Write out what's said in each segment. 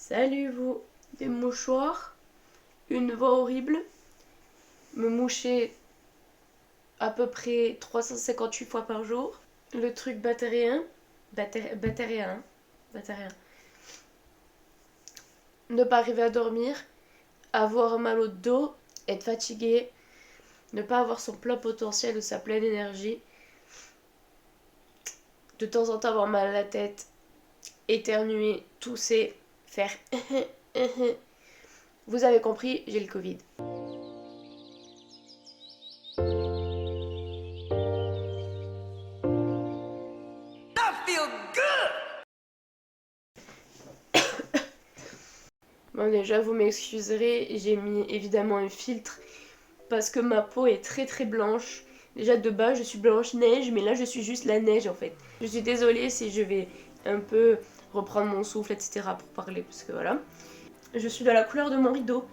Salut vous, des mouchoirs, une voix horrible, me moucher à peu près 358 fois par jour, le truc bactérien, bactérien, ne pas arriver à dormir, avoir mal au dos, être fatigué, ne pas avoir son plein potentiel ou sa pleine énergie, de temps en temps avoir mal à la tête, éternuer, tousser, faire Vous avez compris, j'ai le Covid. Bon, déjà, vous m'excuserez, j'ai mis évidemment un filtre parce que ma peau est très très blanche. Déjà de base, je suis blanche neige, mais là, je suis juste la neige en fait. Je suis désolée si je vais un peu reprendre mon souffle, etc. pour parler, parce que voilà. Je suis de la couleur de mon rideau.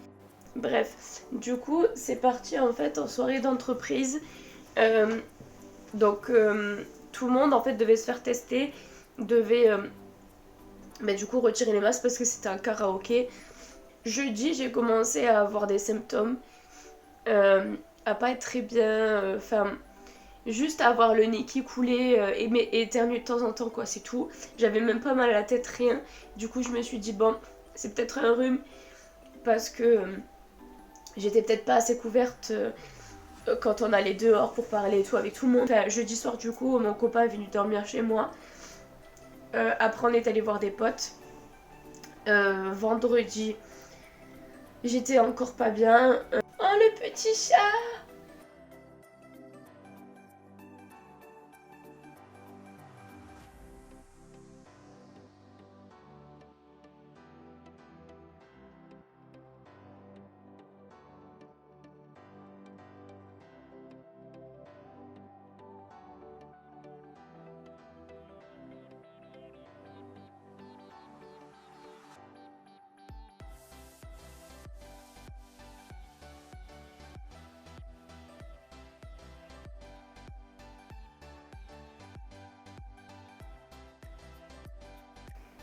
Bref, du coup, c'est parti en fait en soirée d'entreprise. Donc, tout le monde en fait devait se faire tester, devait du coup retirer les masques parce que c'était un karaoké. Jeudi, j'ai commencé à avoir des symptômes, à pas être très bien, enfin, juste à avoir le nez qui coulait et éternuer de temps en temps, quoi, c'est tout. J'avais même pas mal à la tête, rien. Du coup, je me suis dit, bon, c'est peut-être un rhume parce que j'étais peut-être pas assez couverte quand on allait dehors pour parler et tout avec tout le monde. Enfin, jeudi soir, du coup, mon copain est venu dormir chez moi. Après, on est allé voir des potes. Vendredi, j'étais encore pas bien. Oh, le petit chat!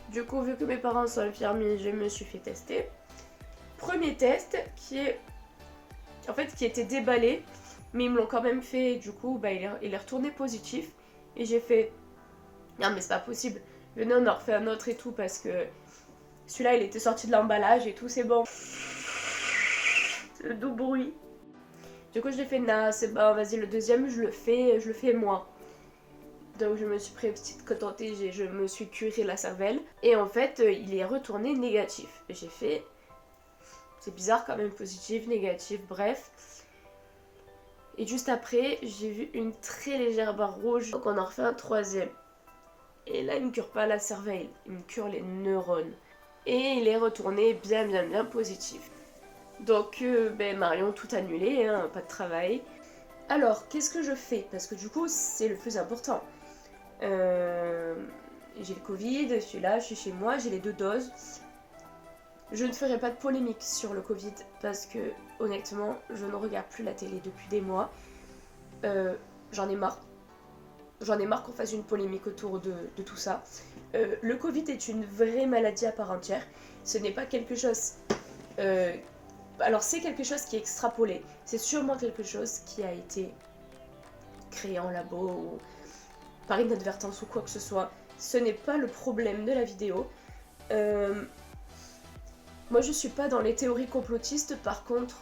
Du coup, vu que mes parents sont infirmiers, je me suis fait tester. Premier test qui était déballé, mais ils me l'ont quand même fait. Du coup, il est retourné positif. Et j'ai fait, non mais c'est pas possible. Venez, on en refait un autre et tout parce que celui-là, il était sorti de l'emballage et tout, c'est bon. Le doux bruit. Du coup, je l'ai fait, nah, c'est bon, vas-y, le deuxième, je le fais moi. Donc je me suis pris une petite coton-tige et je me suis curé la cervelle. Et en fait, il est retourné négatif. J'ai fait, c'est bizarre quand même, positif, négatif, bref. Et juste après, j'ai vu une très légère barre rouge. Donc on en refait un troisième. Et là, il me cure pas la cervelle, il me cure les neurones. Et il est retourné bien positif. Donc Marion, tout annulé, hein, pas de travail. Alors, qu'est-ce que je fais? Parce que du coup, c'est le plus important. J'ai le Covid, je suis là, je suis chez moi, j'ai les 2 doses. Je ne ferai pas de polémique sur le Covid parce que honnêtement, je ne regarde plus la télé depuis des mois. J'en ai marre. J'en ai marre qu'on fasse une polémique autour de tout ça. Le Covid est une vraie maladie à part entière. Ce n'est pas quelque chose... alors c'est quelque chose qui est extrapolé. C'est sûrement quelque chose qui a été créé en labo ou par inadvertance ou quoi que ce soit. Ce n'est pas le problème de la vidéo. Moi je suis pas dans les théories complotistes, par contre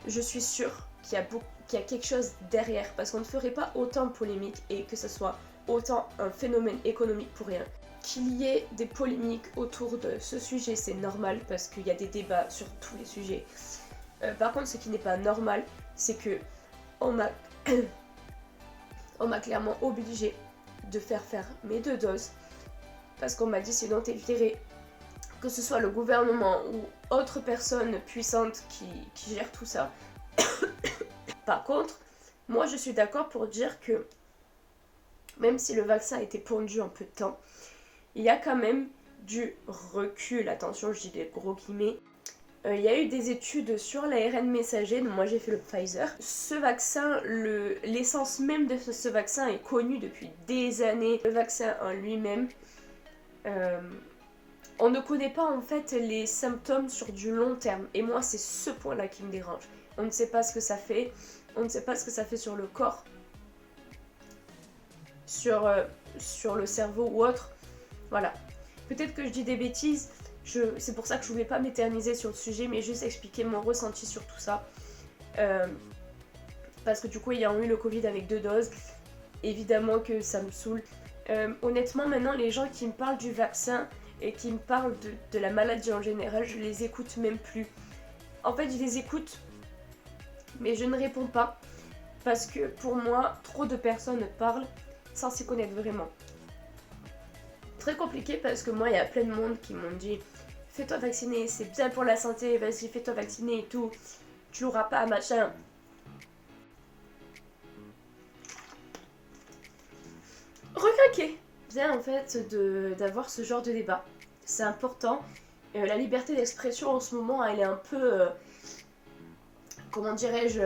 je suis sûre qu'il y a quelque chose derrière, parce qu'on ne ferait pas autant de polémiques et que ce soit autant un phénomène économique pour rien. Qu'il y ait des polémiques autour de ce sujet, c'est normal parce qu'il y a des débats sur tous les sujets. Par contre, ce qui n'est pas normal, c'est que on m'a clairement obligée de faire mes 2 doses parce qu'on m'a dit sinon t'es virée. Que ce soit le gouvernement ou autre personne puissante qui gère tout ça. Par contre, moi je suis d'accord pour dire que même si le vaccin a été pondu en peu de temps, il y a quand même du recul. Attention, je dis des gros guillemets. Il y a eu des études sur l'ARN messager, donc moi j'ai fait le Pfizer. Ce vaccin, l'essence même de ce vaccin est connue depuis des années. Le vaccin en lui-même On ne connaît pas en fait les symptômes sur du long terme. Et moi, c'est ce point-là qui me dérange. On ne sait pas ce que ça fait. On ne sait pas ce que ça fait sur le corps, sur le cerveau ou autre. Voilà. Peut-être que je dis des bêtises. C'est pour ça que je voulais pas m'éterniser sur le sujet, mais juste expliquer mon ressenti sur tout ça. Parce que du coup, ayant eu le Covid avec 2 doses, évidemment que ça me saoule. Honnêtement, maintenant, les gens qui me parlent du vaccin et qui me parlent de la maladie en général, je les écoute même plus. En fait, je les écoute, mais je ne réponds pas. Parce que pour moi, trop de personnes parlent sans s'y connaître vraiment. Très compliqué parce que moi, il y a plein de monde qui m'ont dit « Fais-toi vacciner, c'est bien pour la santé, vas-y, fais-toi vacciner et tout. Tu l'auras pas, machin. » Recraquer. Bien en fait d'avoir ce genre de débat. C'est important. La liberté d'expression en ce moment, elle est un peu... comment dirais-je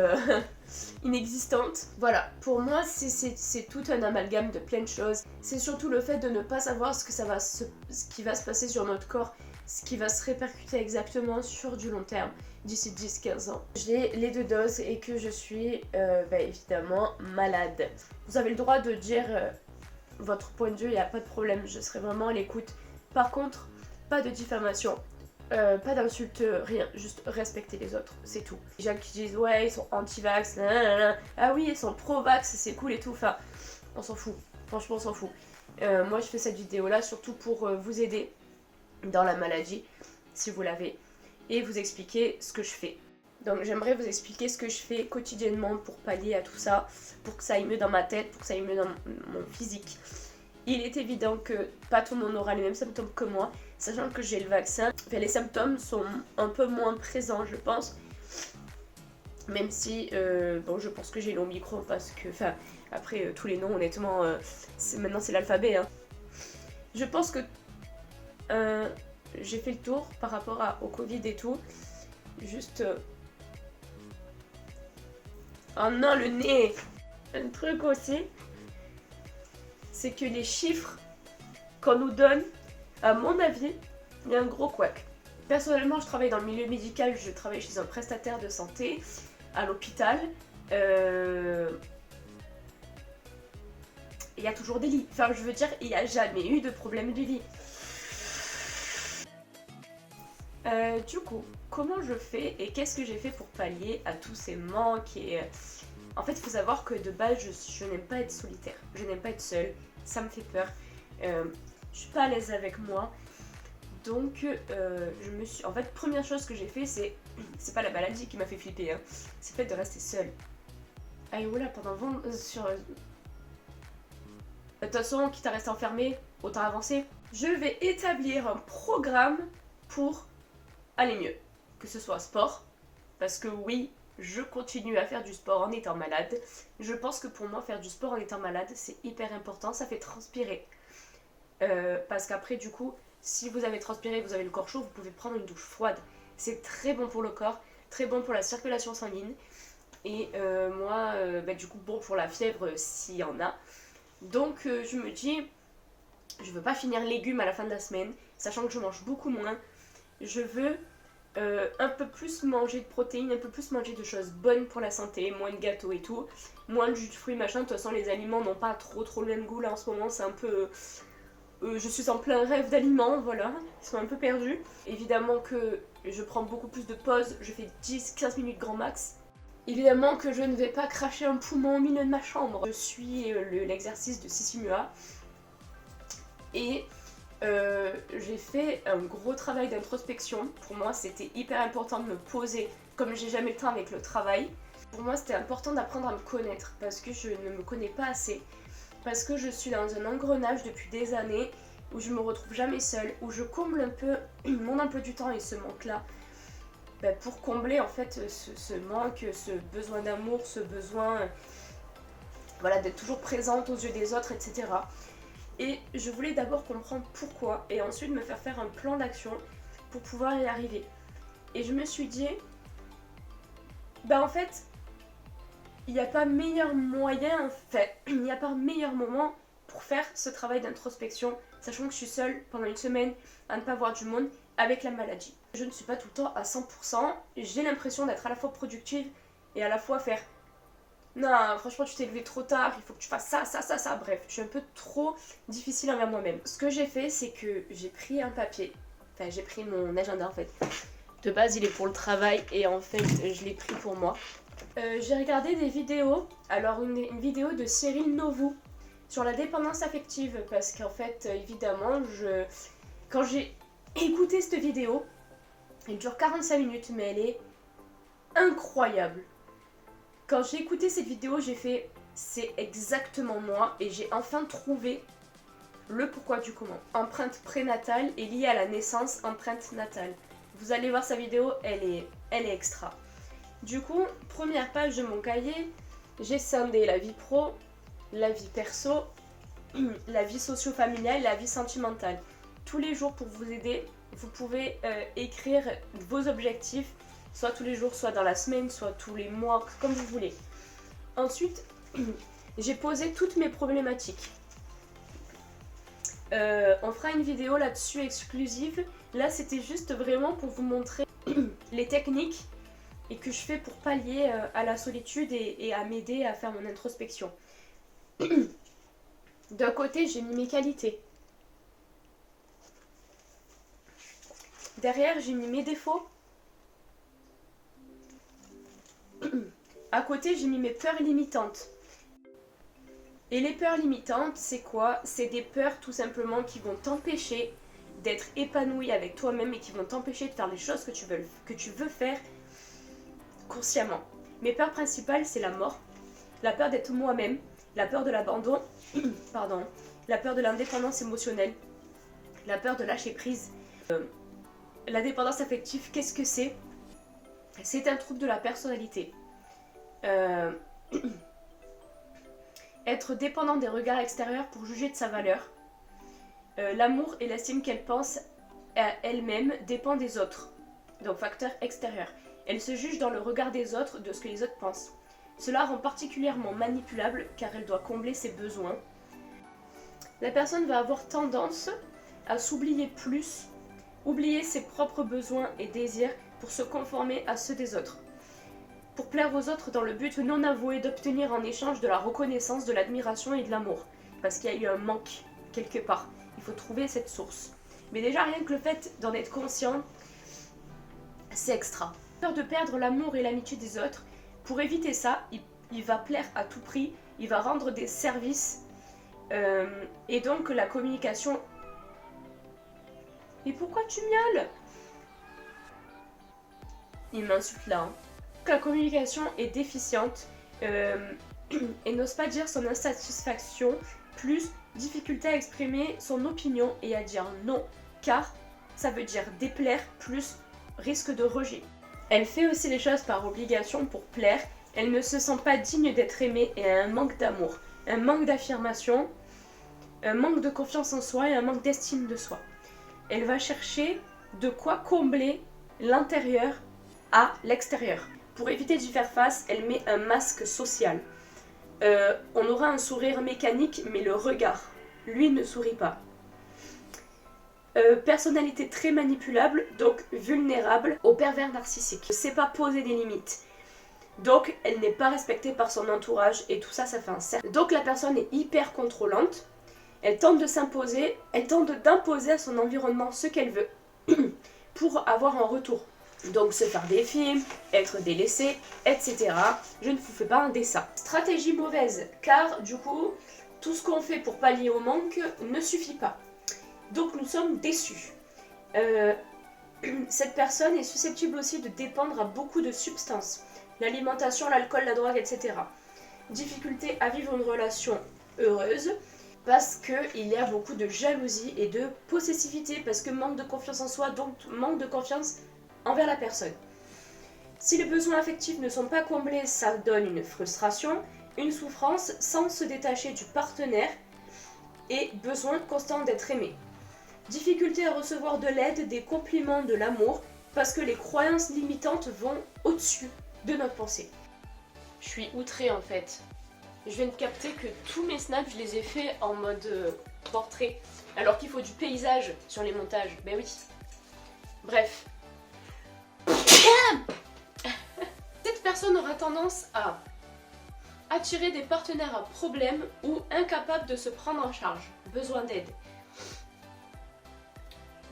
inexistante. Voilà, pour moi c'est tout un amalgame de plein de choses. C'est surtout le fait de ne pas savoir ce qui va se passer sur notre corps, ce qui va se répercuter exactement sur du long terme, d'ici 10-15 ans. J'ai les 2 doses et que je suis évidemment malade. Vous avez le droit de dire votre point de vue, il n'y a pas de problème, je serai vraiment à l'écoute. Par contre, pas de diffamation. Pas d'insultes, rien, juste respecter les autres, c'est tout. Les gens qui disent ouais ils sont anti-vax, ah oui ils sont pro-vax, c'est cool et tout, enfin on s'en fout, franchement on s'en fout. Moi je fais cette vidéo là surtout pour vous aider dans la maladie, si vous l'avez, et vous expliquer ce que je fais. Donc j'aimerais vous expliquer ce que je fais quotidiennement pour pallier à tout ça, pour que ça aille mieux dans ma tête, pour que ça aille mieux dans mon physique. Il est évident que pas tout le monde aura les mêmes symptômes que moi, sachant que j'ai le vaccin. Enfin, les symptômes sont un peu moins présents, je pense. Même si, bon, je pense que j'ai l'Omicron parce que, enfin, après, tous les noms, honnêtement, maintenant c'est l'alphabet. Hein. Je pense que j'ai fait le tour par rapport au Covid et tout. Juste... Oh non, le nez! Un truc aussi, c'est que les chiffres qu'on nous donne, à mon avis, il y a un gros couac. Personnellement, je travaille dans le milieu médical, je travaille chez un prestataire de santé, à l'hôpital. Il y a toujours des lits. Enfin, je veux dire, il n'y a jamais eu de problème de lit. Du coup, comment je fais et qu'est-ce que j'ai fait pour pallier à tous ces manques et... En fait, il faut savoir que de base, je n'aime pas être solitaire. Je n'aime pas être seule. Ça me fait peur. Je suis pas à l'aise avec moi. Donc, je me suis... En fait, première chose que j'ai fait, c'est pas la maladie qui m'a fait flipper, hein. C'est le fait de rester seule. Ah, et voilà, pendant 20... De toute façon, quitte à rester enfermée, autant avancer. Je vais établir un programme pour aller mieux. Que ce soit sport, parce que oui, je continue à faire du sport en étant malade. Je pense que pour moi, faire du sport en étant malade, c'est hyper important, ça fait transpirer. Parce qu'après, du coup, si vous avez transpiré, vous avez le corps chaud, vous pouvez prendre une douche froide. C'est très bon pour le corps, très bon pour la circulation sanguine. Et moi, du coup, bon pour la fièvre s'il y en a. Donc, je me dis, je veux pas finir légumes à la fin de la semaine, sachant que je mange beaucoup moins. Je veux un peu plus manger de protéines, un peu plus manger de choses bonnes pour la santé, moins de gâteaux et tout, moins de jus de fruits, machin. De toute façon, les aliments n'ont pas trop le même goût là en ce moment, c'est un peu... je suis en plein rêve d'aliments, voilà, ils sont un peu perdus. Évidemment que je prends beaucoup plus de pauses, je fais 10-15 minutes grand max. Évidemment que je ne vais pas cracher un poumon au milieu de ma chambre. Je suis l'exercice de Sissimua et j'ai fait un gros travail d'introspection. Pour moi, c'était hyper important de me poser, comme j'ai jamais le temps avec le travail. Pour moi, c'était important d'apprendre à me connaître parce que je ne me connais pas assez. Parce que je suis dans un engrenage depuis des années où je me retrouve jamais seule, où je comble un peu mon emploi du temps et ce manque-là. Pour combler en fait ce manque, ce besoin d'amour, ce besoin voilà, d'être toujours présente aux yeux des autres, etc. Et je voulais d'abord comprendre pourquoi et ensuite me faire un plan d'action pour pouvoir y arriver. Et je me suis dit, en fait, il n'y a pas meilleur moyen, il n'y a pas meilleur moment pour faire ce travail d'introspection, sachant que je suis seule pendant une semaine à ne pas voir du monde avec la maladie. Je ne suis pas tout le temps à 100%, j'ai l'impression d'être à la fois productive et à la fois faire non, franchement tu t'es levé trop tard, il faut que tu fasses ça. Bref, je suis un peu trop difficile envers moi-même. Ce que j'ai fait, c'est que j'ai pris un papier, enfin j'ai pris mon agenda en fait. De base il est pour le travail et en fait je l'ai pris pour moi. J'ai regardé des vidéos, alors une vidéo de Cyril Novou sur la dépendance affective parce qu'en fait évidemment quand j'ai écouté cette vidéo, elle dure 45 minutes mais elle est incroyable. Quand j'ai écouté cette vidéo, j'ai fait c'est exactement moi et j'ai enfin trouvé le pourquoi du comment. Empreinte prénatale est liée à la naissance, empreinte natale. Vous allez voir sa vidéo, elle est extra. Du coup, première page de mon cahier, j'ai scindé la vie pro, la vie perso, la vie socio-familiale, la vie sentimentale. Tous les jours pour vous aider, vous pouvez écrire vos objectifs, soit tous les jours, soit dans la semaine, soit tous les mois, comme vous voulez. Ensuite, j'ai posé toutes mes problématiques. On fera une vidéo là-dessus exclusive. Là, c'était juste vraiment pour vous montrer les techniques et que je fais pour pallier à la solitude et à m'aider à faire mon introspection. D'un côté, j'ai mis mes qualités. Derrière, j'ai mis mes défauts. À côté, j'ai mis mes peurs limitantes. Et les peurs limitantes, c'est quoi? C'est des peurs tout simplement qui vont t'empêcher d'être épanoui avec toi-même et qui vont t'empêcher de faire les choses que tu veux faire consciemment. Mes peurs principales, c'est la mort, la peur d'être moi-même, la peur de l'abandon, pardon, la peur de l'indépendance émotionnelle, la peur de lâcher prise. La dépendance affective, qu'est-ce que c'est? C'est un trouble de la personnalité. Être dépendant des regards extérieurs pour juger de sa valeur. L'amour et l'estime qu'elle pense à elle-même dépend des autres, donc facteur extérieur. Elle se juge dans le regard des autres de ce que les autres pensent. Cela rend particulièrement manipulable car elle doit combler ses besoins. La personne va avoir tendance à s'oublier plus, oublier ses propres besoins et désirs pour se conformer à ceux des autres. Pour plaire aux autres dans le but non avoué d'obtenir en échange de la reconnaissance, de l'admiration et de l'amour. Parce qu'il y a eu un manque quelque part. Il faut trouver cette source. Mais déjà rien que le fait d'en être conscient, c'est extra. Peur de perdre l'amour et l'amitié des autres. Pour éviter ça, il va plaire à tout prix, il va rendre des services et donc la communication... Et pourquoi tu miaules? Il m'insulte là. La communication est déficiente et n'ose pas dire son insatisfaction, plus difficulté à exprimer son opinion et à dire non, car ça veut dire déplaire plus risque de rejet. Elle fait aussi les choses par obligation pour plaire, elle ne se sent pas digne d'être aimée et a un manque d'amour, un manque d'affirmation, un manque de confiance en soi et un manque d'estime de soi. Elle va chercher de quoi combler l'intérieur à l'extérieur. Pour éviter d'y faire face, elle met un masque social. On aura un sourire mécanique, mais le regard, lui, ne sourit pas. Personnalité très manipulable, donc vulnérable au pervers narcissique. Ne sait pas poser des limites. Donc, elle n'est pas respectée par son entourage et tout ça, ça fait un cercle. Donc, la personne est hyper contrôlante. Elle tente de s'imposer, elle tente d'imposer à son environnement ce qu'elle veut pour avoir un retour. Donc se faire des films, être délaissé, etc. Je ne vous fais pas un dessin. Stratégie mauvaise, car du coup, tout ce qu'on fait pour pallier au manque ne suffit pas. Donc nous sommes déçus. Cette personne est susceptible aussi de dépendre à beaucoup de substances. L'alimentation, l'alcool, la drogue, etc. Difficulté à vivre une relation heureuse, parce qu'il y a beaucoup de jalousie et de possessivité, parce que manque de confiance en soi, donc manque de confiance envers la personne. Si les besoins affectifs ne sont pas comblés, ça donne une frustration, une souffrance sans se détacher du partenaire et besoin constant d'être aimé. Difficulté à recevoir de l'aide, des compliments, de l'amour, parce que les croyances limitantes vont au-dessus de notre pensée. Je suis outrée en fait. Je viens de capter que tous mes snaps, je les ai faits en mode portrait. Alors qu'il faut du paysage sur les montages. Ben oui. Bref. Cette personne aura tendance à attirer des partenaires à problème ou incapables de se prendre en charge. Besoin d'aide.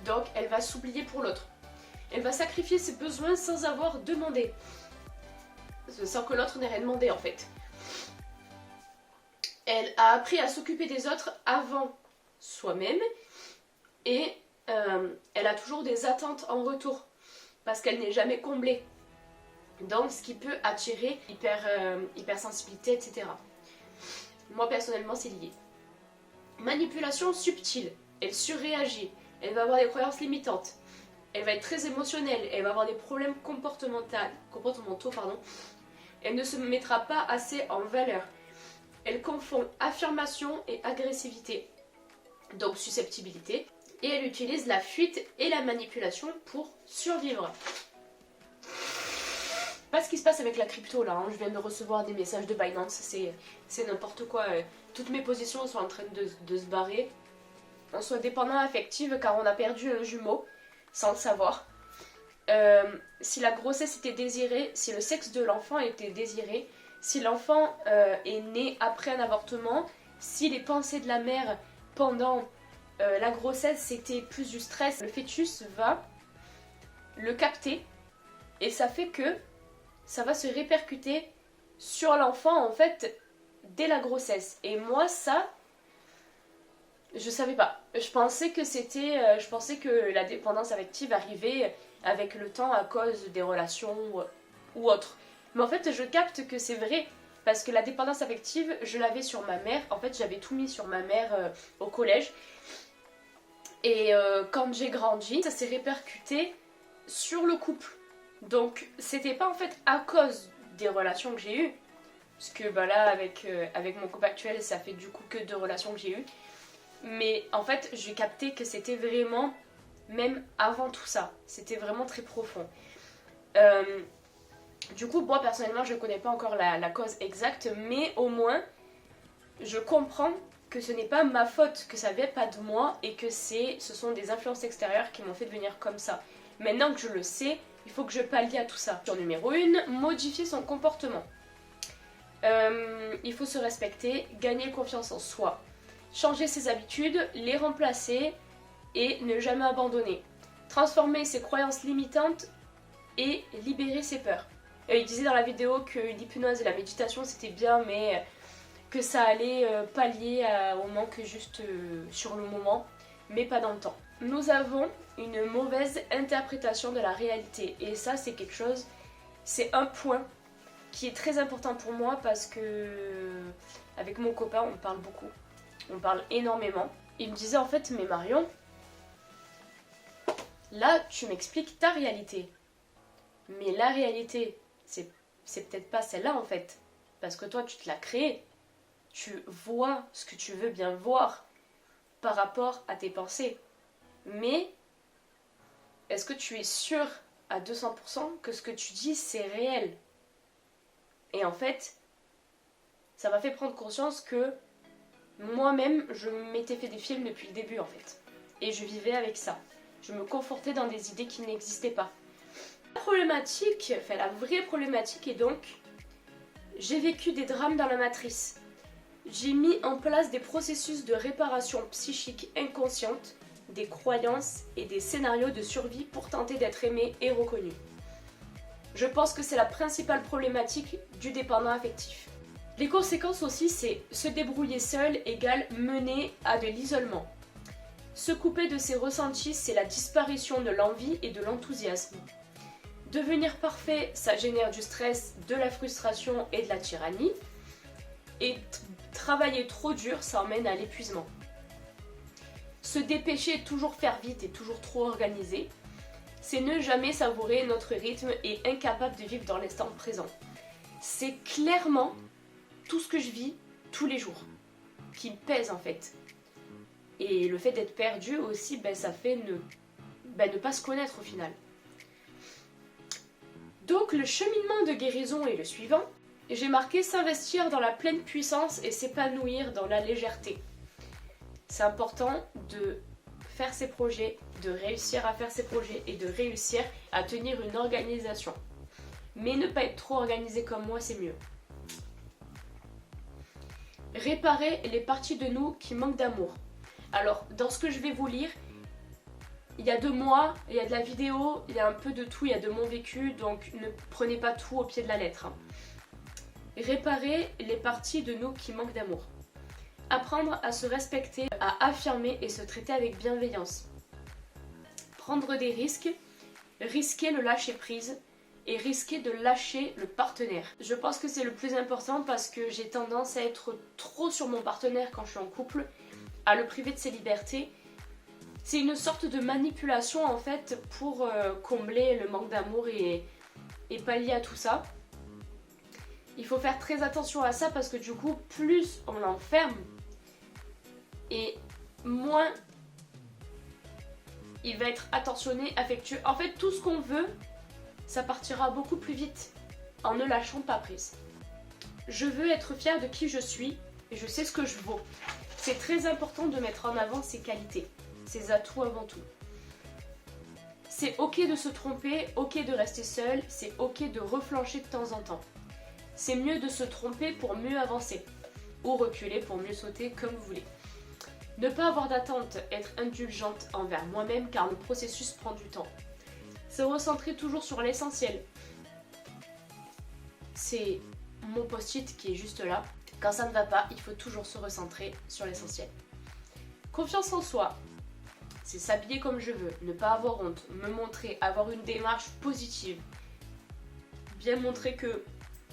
Donc elle va s'oublier pour l'autre. Elle va sacrifier ses besoins sans avoir demandé. Sans que l'autre n'ait rien demandé en fait. Elle a appris à s'occuper des autres avant soi-même et elle a toujours des attentes en retour parce qu'elle n'est jamais comblée. Donc ce qui peut attirer hypersensibilité, etc. Moi personnellement c'est lié. Manipulation subtile, elle surréagit, elle va avoir des croyances limitantes, elle va être très émotionnelle, elle va avoir des problèmes comportementaux. Elle ne se mettra pas assez en valeur. Elle confond affirmation et agressivité, donc susceptibilité, et elle utilise la fuite et la manipulation pour survivre. Pas ce qui se passe avec la crypto là, hein. Je viens de recevoir des messages de Binance, c'est n'importe quoi. Toutes mes positions sont en train de se barrer. On soit dépendant affective car on a perdu un jumeau, sans le savoir. Si la grossesse était désirée, si le sexe de l'enfant était désiré, si l'enfant est né après un avortement, si les pensées de la mère pendant la grossesse c'était plus du stress, le fœtus va le capter et ça fait que ça va se répercuter sur l'enfant en fait dès la grossesse. Et moi ça, je savais pas. Je pensais que la dépendance affective arrivait avec le temps à cause des relations ou autre. Mais en fait, je capte que c'est vrai parce que la dépendance affective, je l'avais sur ma mère. En fait, j'avais tout mis sur ma mère au collège. Et quand j'ai grandi, ça s'est répercuté sur le couple. Donc, c'était pas en fait à cause des relations que j'ai eues. Parce que bah là, avec mon couple actuel, ça fait du coup que 2 relations que j'ai eues. Mais en fait, j'ai capté que c'était vraiment, même avant tout ça, c'était vraiment très profond. Du coup, moi personnellement, je ne connais pas encore la cause exacte, mais au moins, je comprends que ce n'est pas ma faute, que ça ne vient pas de moi et que ce sont des influences extérieures qui m'ont fait devenir comme ça. Maintenant que je le sais, il faut que je pallie à tout ça. Sur numéro 1, modifier son comportement. Il faut se respecter, gagner confiance en soi. Changer ses habitudes, les remplacer et ne jamais abandonner. Transformer ses croyances limitantes et libérer ses peurs. Il disait dans la vidéo que l'hypnose et la méditation c'était bien, mais que ça allait pallier au manque juste sur le moment, mais pas dans le temps. Nous avons une mauvaise interprétation de la réalité et ça c'est quelque chose, c'est un point qui est très important pour moi parce que avec mon copain on parle beaucoup. On parle énormément. Il me disait en fait, mais Marion, là tu m'expliques ta réalité. Mais la réalité, c'est peut-être pas celle-là en fait. Parce que toi tu te l'as créée. Tu vois ce que tu veux bien voir par rapport à tes pensées. Mais est-ce que tu es sûr à 200% que ce que tu dis c'est réel? Et en fait, ça m'a fait prendre conscience que moi-même, je m'étais fait des films depuis le début en fait. Et je vivais avec ça. Je me confortais dans des idées qui n'existaient pas. La vraie problématique est donc, j'ai vécu des drames dans la matrice. J'ai mis en place des processus de réparation psychique inconsciente, des croyances et des scénarios de survie pour tenter d'être aimé et reconnu. Je pense que c'est la principale problématique du dépendant affectif. Les conséquences aussi, c'est se débrouiller seul égale mener à de l'isolement. Se couper de ses ressentis, c'est la disparition de l'envie et de l'enthousiasme. Devenir parfait, ça génère du stress, de la frustration et de la tyrannie. Et travailler trop dur, ça emmène à l'épuisement. Se dépêcher, toujours faire vite et toujours trop organisé, c'est ne jamais savourer notre rythme et incapable de vivre dans l'instant présent. C'est clairement tout ce que je vis tous les jours, qui me pèse en fait. Et le fait d'être perdu aussi, ça fait ne pas se connaître au final. Donc le cheminement de guérison est le suivant. J'ai marqué s'investir dans la pleine puissance et s'épanouir dans la légèreté. C'est important de faire ses projets, de réussir à faire ses projets et de réussir à tenir une organisation. Mais ne pas être trop organisé comme moi, c'est mieux. Réparer les parties de nous qui manquent d'amour. Alors, dans ce que je vais vous lire, il y a de moi, il y a de la vidéo, il y a un peu de tout, il y a de mon vécu, donc ne prenez pas tout au pied de la lettre. Réparer les parties de nous qui manquent d'amour. Apprendre à se respecter, à affirmer et se traiter avec bienveillance. Prendre des risques, risquer le lâcher prise et risquer de lâcher le partenaire. Je pense que c'est le plus important parce que j'ai tendance à être trop sur mon partenaire quand je suis en couple, à le priver de ses libertés. C'est une sorte de manipulation en fait pour combler le manque d'amour et pallier à tout ça. Il faut faire très attention à ça parce que du coup, plus on l'enferme et moins il va être attentionné, affectueux. En fait, tout ce qu'on veut, ça partira beaucoup plus vite en ne lâchant pas prise. Je veux être fière de qui je suis et je sais ce que je vaux. C'est très important de mettre en avant ses qualités, ses atouts avant tout. C'est ok de se tromper, ok de rester seul, c'est ok de reflancher de temps en temps. C'est mieux de se tromper pour mieux avancer, ou reculer pour mieux sauter comme vous voulez. Ne pas avoir d'attente, être indulgente envers moi-même car le processus prend du temps. Se recentrer toujours sur l'essentiel. C'est mon post-it qui est juste là. Quand ça ne va pas, il faut toujours se recentrer sur l'essentiel. Confiance en soi. C'est s'habiller comme je veux, ne pas avoir honte, me montrer, avoir une démarche positive. Bien montrer que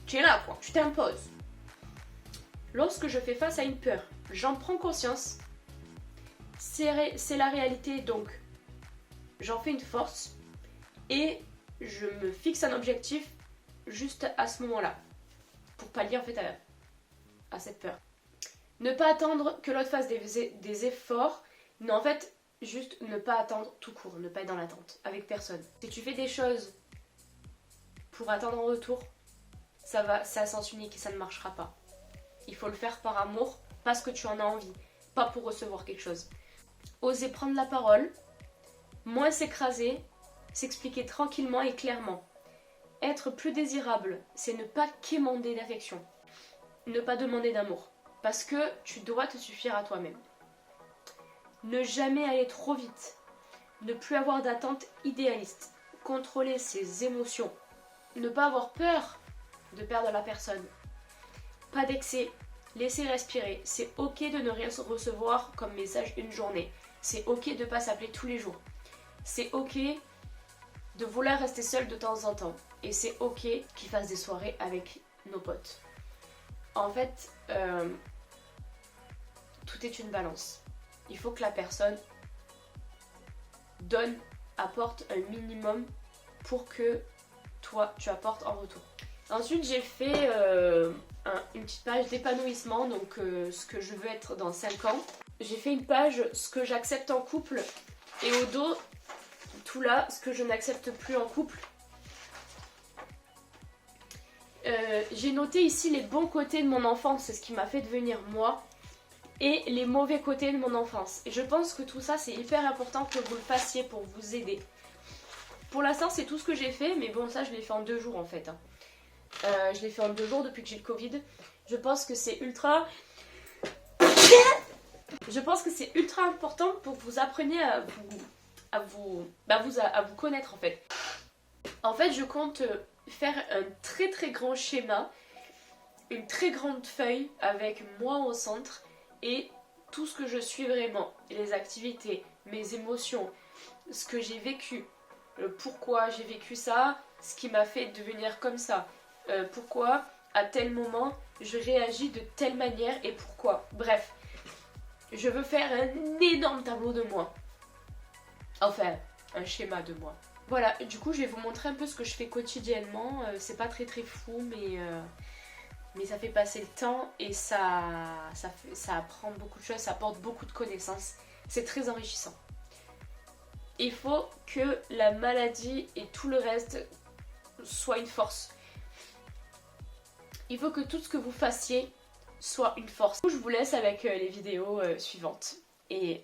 tu es là quoi, tu t'imposes. Lorsque je fais face à une peur, j'en prends conscience. C'est la réalité donc j'en fais une force et je me fixe un objectif juste à ce moment-là pour pallier en fait à cette peur. Ne pas attendre que l'autre fasse des efforts, mais en fait juste ne pas attendre tout court, ne pas être dans l'attente avec personne. Si tu fais des choses pour attendre en retour, c'est à sens unique et ça ne marchera pas. Il faut le faire par amour, parce que tu en as envie, pas pour recevoir quelque chose. Oser prendre la parole, moins s'écraser, s'expliquer tranquillement et clairement. Être plus désirable, c'est ne pas quémander d'affection, ne pas demander d'amour, parce que tu dois te suffire à toi-même. Ne jamais aller trop vite, ne plus avoir d'attente idéaliste, contrôler ses émotions, ne pas avoir peur de perdre la personne, pas d'excès, laisser respirer, c'est ok de ne rien recevoir comme message une journée, c'est ok de ne pas s'appeler tous les jours, c'est ok de vouloir rester seul de temps en temps, et c'est ok qu'ils fassent des soirées avec nos potes. En fait, tout est une balance. Il faut que la personne donne, apporte un minimum pour que toi, tu apportes en retour. Ensuite, j'ai fait une petite page d'épanouissement, donc ce que je veux être dans 5 ans. J'ai fait une page ce que j'accepte en couple et au dos, tout là, ce que je n'accepte plus en couple. J'ai noté ici les bons côtés de mon enfance, c'est ce qui m'a fait devenir moi, et les mauvais côtés de mon enfance. Et je pense que tout ça, c'est hyper important que vous le fassiez pour vous aider. Pour l'instant, c'est tout ce que j'ai fait, mais bon, ça, je l'ai fait en 2 jours en fait. Je l'ai fait en 2 jours depuis que j'ai le Covid. Je pense que c'est ultra... Je pense que c'est ultra important pour que vous appreniez à vous connaître en fait. En fait, je compte faire un très très grand schéma, une très grande feuille avec moi au centre et tout ce que je suis vraiment, les activités, mes émotions, ce que j'ai vécu, pourquoi j'ai vécu ça, ce qui m'a fait devenir comme ça, pourquoi à tel moment je réagis de telle manière et pourquoi. Bref, je veux faire un énorme tableau de moi. Enfin, un schéma de moi. Voilà, du coup je vais vous montrer un peu ce que je fais quotidiennement. C'est pas très très fou, mais ça fait passer le temps et ça apprend beaucoup de choses, ça apporte beaucoup de connaissances. C'est très enrichissant. Il faut que la maladie et tout le reste soient une force. Il faut que tout ce que vous fassiez soit une force. Je vous laisse avec les vidéos suivantes. Et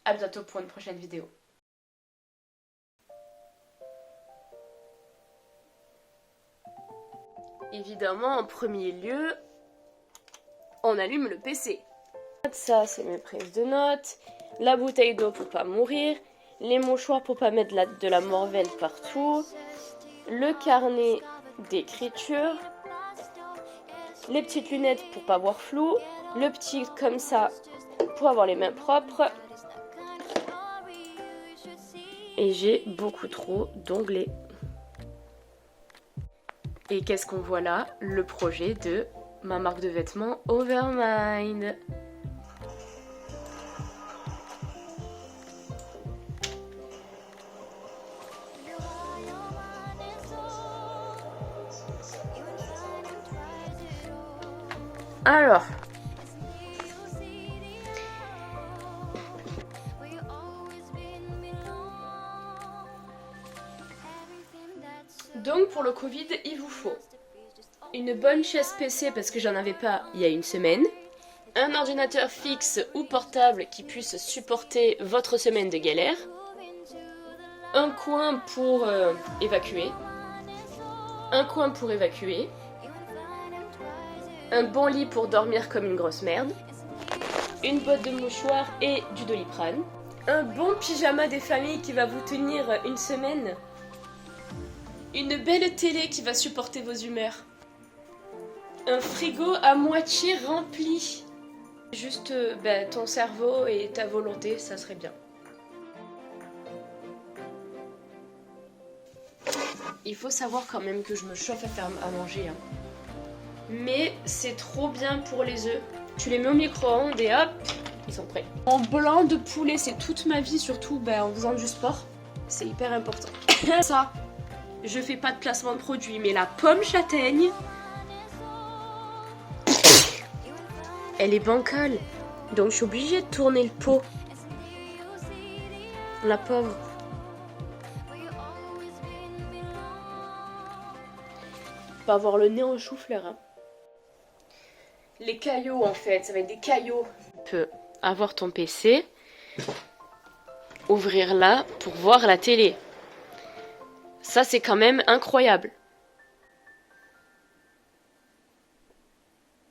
à bientôt pour une prochaine vidéo. Évidemment, en premier lieu, on allume le PC. Ça, c'est mes prises de notes. La bouteille d'eau pour pas mourir. Les mouchoirs pour pas mettre de la morvelle partout. Le carnet d'écriture. Les petites lunettes pour pas voir flou. Le petit comme ça pour avoir les mains propres. Et j'ai beaucoup trop d'onglets. Et qu'est-ce qu'on voit là? Le projet de ma marque de vêtements Overmind. Alors, donc pour le Covid, il vous faut une bonne chaise PC parce que j'en avais pas il y a une semaine, un ordinateur fixe ou portable qui puisse supporter votre semaine de galère, un coin pour évacuer, un bon lit pour dormir comme une grosse merde, une botte de mouchoirs et du Doliprane, un bon pyjama des familles qui va vous tenir une semaine, une belle télé qui va supporter vos humeurs, un frigo à moitié rempli. Juste ton cerveau et ta volonté, ça serait bien. Il faut savoir quand même que je me chauffe à faire à manger. Hein. Mais c'est trop bien pour les œufs. Tu les mets au micro-ondes et hop, ils sont prêts. Mon blanc de poulet, c'est toute ma vie, surtout en faisant du sport. C'est hyper important. Ça, je fais pas de placement de produit, mais la pomme châtaigne, elle est bancale. Donc je suis obligée de tourner le pot. La pauvre. Pas avoir le nez en chou-fleur. Hein. Les caillots en fait, ça va être des caillots. Tu peux avoir ton PC, ouvrir là pour voir la télé. Ça c'est quand même incroyable.